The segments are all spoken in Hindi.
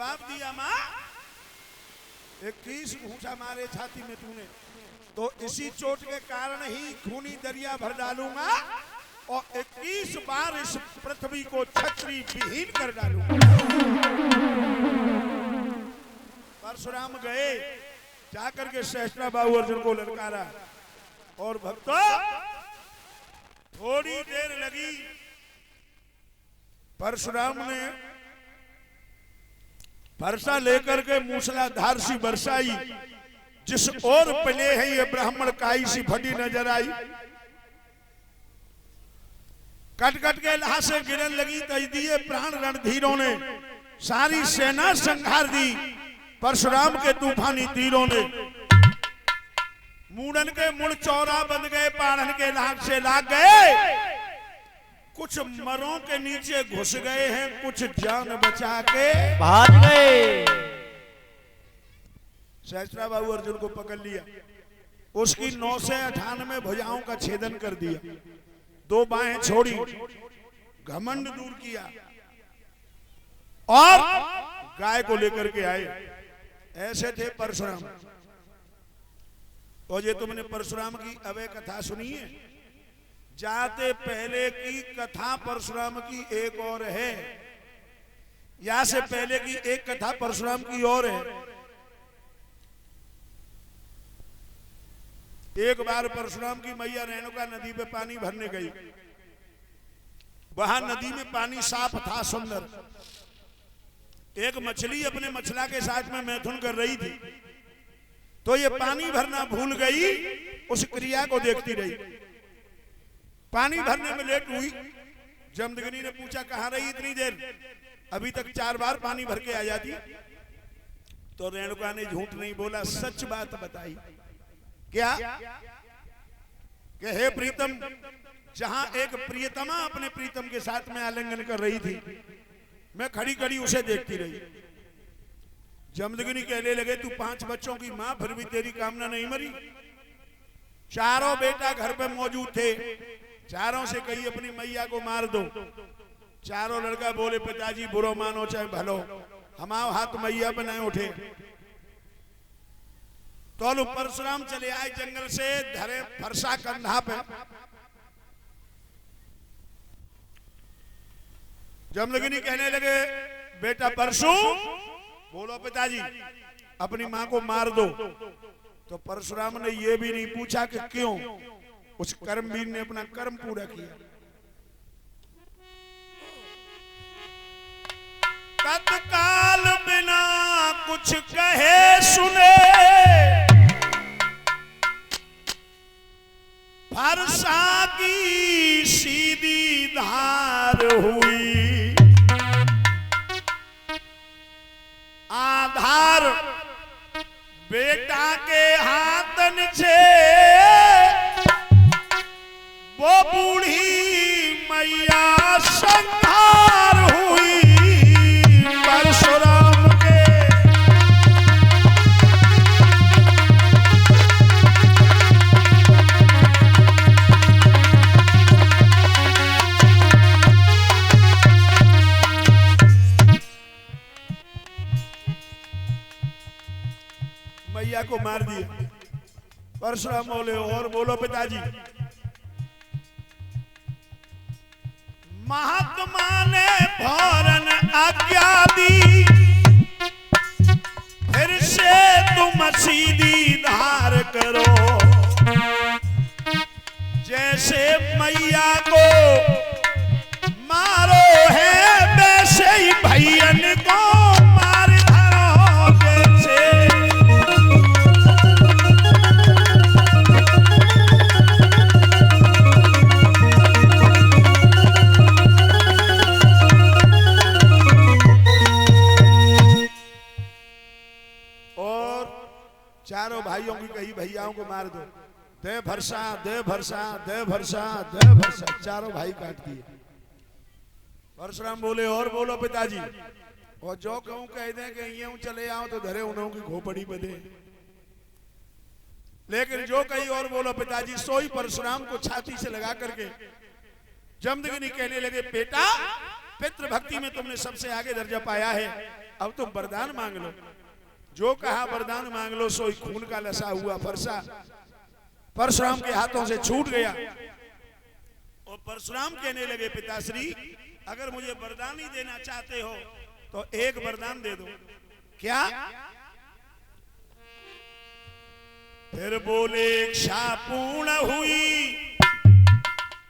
जवाब दिया माँ 21 घूंसा मारे छाती में तूने, तो इसी चोट के कारण ही खूनी दरिया भर डालूंगा और 21 बार इस पृथ्वी को छत्री विहीन कर डालूंगा। परशुराम गए, जाकर के सहस्त्र बाहु अर्जुन को ललकारा और भक्तों थोड़ी देर लगी। परशुराम ने वर्षा लेकर के मूसलाधार सी बरसाई, जिस ओर पले है ये ब्राह्मण काई सी फटी नजर आई। कट कट के लाह से गिरन लगी, तज दिए प्राण रणधीरों ने, सारी सेना संहार दी परशुराम के तूफानी तीरों ने। मूड़न के मुड़ चौरा बन गए, पाढ़न के लाग से लाग गए, कुछ मरों के नीचे घुस गए हैं, कुछ जान बचा के भाग गए। सहस्त्र बाहु अर्जुन को पकड़ लिया, उसकी 9 से 98 भुजाओं का छेदन कर दिया, 2 बाहें छोड़ी, घमंड दूर किया और गाय को लेकर के आए। ऐसे थे परशुराम। और ये तुमने परशुराम की अवय कथा सुनी है? जाते पहले की कथा परशुराम की एक और है, या से पहले की एक कथा परशुराम की और है। एक बार परशुराम की मैया रेणुका नदी पे पानी भरने गई। वहां नदी में पानी साफ था, सुंदर। एक मछली अपने मछला के साथ में मैथुन कर रही थी, तो ये पानी भरना भूल गई, उस क्रिया को देखती रही। पानी भरने में लेट हुई। जमदग्नि ने पूछा कहां रही इतनी देर? अभी तक 4 बार पानी भर के आ जाती। तो रेणुका ने झूठ नहीं बोला, सच बात बताई। क्या? कि हे प्रीतम, जहां एक प्रियतमा अपने प्रीतम के साथ में आलिंगन कर रही थी, मैं खड़ी खड़ी उसे देखती रही। जमदग्नि कहने लगे तू 5 बच्चों की मां, फिर भी तेरी कामना नहीं मरी। 4 बेटा घर पे मौजूद थे, 4 से कही अपनी मैया को मार दो। 4 लड़का बोले पिताजी बुरो मानो चाहे भलो, हमाओ हाथ मैया बनाए उठे। तो परशुराम चले आए जंगल से, धरे फरसा कंधा पे। जमदग्नि कहने लगे बेटा परशु, बोलो पिताजी अपनी मां को मार दो। तो परशुराम ने यह भी नहीं पूछा कि क्यों, उस कर्मवीर ने अपना कर्म पूरा किया। तत्काल बिना कुछ कहे सुने, फरसा की सीधी धार हुई। आधार बेटा के हाथन से वो बूढ़ी मैया संहार हुई। परशुराम के मैया को मार दिया। परशुराम बोले और बोलो पिताजी। महात्मा ने फौरन आज्ञा दी, फिर से तुम सीधी धार करो। जैसे मैया को मारो है, वैसे ही भैयन को मार धरो। जैसे चारों भाइयों की कही भैयाओं को मार दो। दे भरसा, दे भरसा, दे भरसा, दे भरसा, चारों भाई काट दिए। परशुराम बोले और बोलो पिताजी। और जो कहूं कह दें कि यूं चले आओ तो धरे उन्हों की खोपड़ी पे दे। लेकिन जो कही और बोलो पिताजी, सोई परशुराम को छाती से लगा करके जमदग्नि कहने लगे बेटा, पितृ भक्ति में तुमने सबसे आगे दर्जा पाया है, अब तुम वरदान मांग लो। जो कहा वरदान मांग लो, सोई खून का लसा हुआ फरसा परशुराम के हाथों से छूट गया। और परशुराम कहने लगे, पिताश्री अगर मुझे वरदान ही देना चाहते हो तो एक वरदान दे दो। क्या? फिर बोले, इच्छा पूर्ण हुई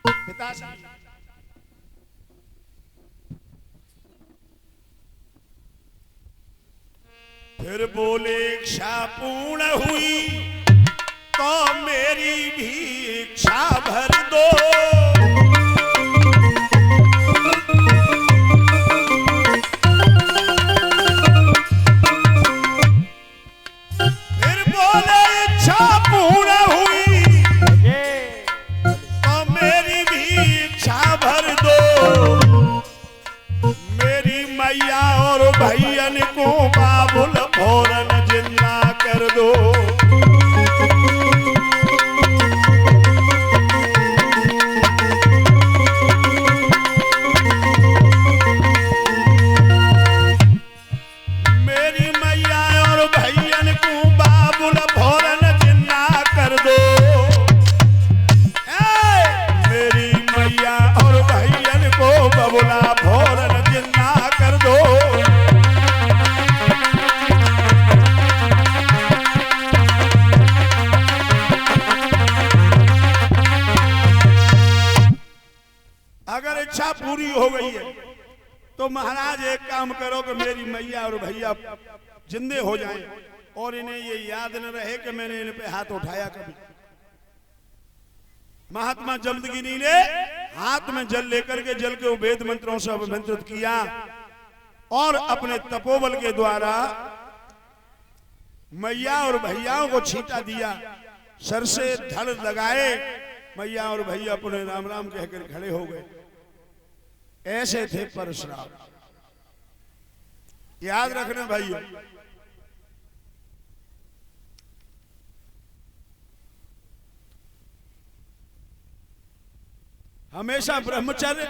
पिताश्री। फिर बोले, इच्छा पूर्ण हुई तो मेरी भी इच्छा भर दो। फिर बोले, इच्छा पूर्ण हुई तो मेरी भी इच्छा भर दो। मेरी मैया और भैयन को बाबुल फौरन जिंदा कर दो। मेरी मैया और भैयन को बाबुल फौरन जिंदा कर दो। मेरी मैया और भैयन को बबुला फौरन जिंदा कर दो। अगर इच्छा पूरी हो गई है तो महाराज एक काम करो कि मेरी मैया और भैया जिंदे हो जाएं और इन्हें ये याद न रहे कि मैंने इन पे हाथ उठाया कभी। महात्मा जमदगिनी ने हाथ में जल लेकर के जल के वेद मंत्रों से अभिमंत्रित किया और अपने तपोबल के द्वारा मैया और भैयाओं को छींटा दिया। सर से धड़ लगाए, मैया और भैया अपने राम राम कहकर खड़े हो गए। ऐसे थे परशुराम। याद रखना भाइयों, हमेशा ब्रह्मचर्य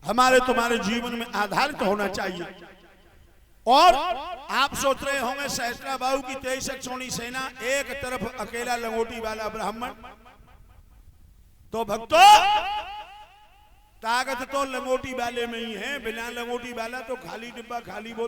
हमारे तुम्हारे जीवन में आधारित होना चाहिए। और आप सोच रहे होंगे सहस्त्रा बाहु की 23 अक्षौणी सेना, एक तरफ अकेला लंगोटी वाला ब्राह्मण। तो भक्तों, ताकत तो लंगोटी वाले में ही है। बिना लंगोटी वाला तो खाली डिब्बा खाली बोतल।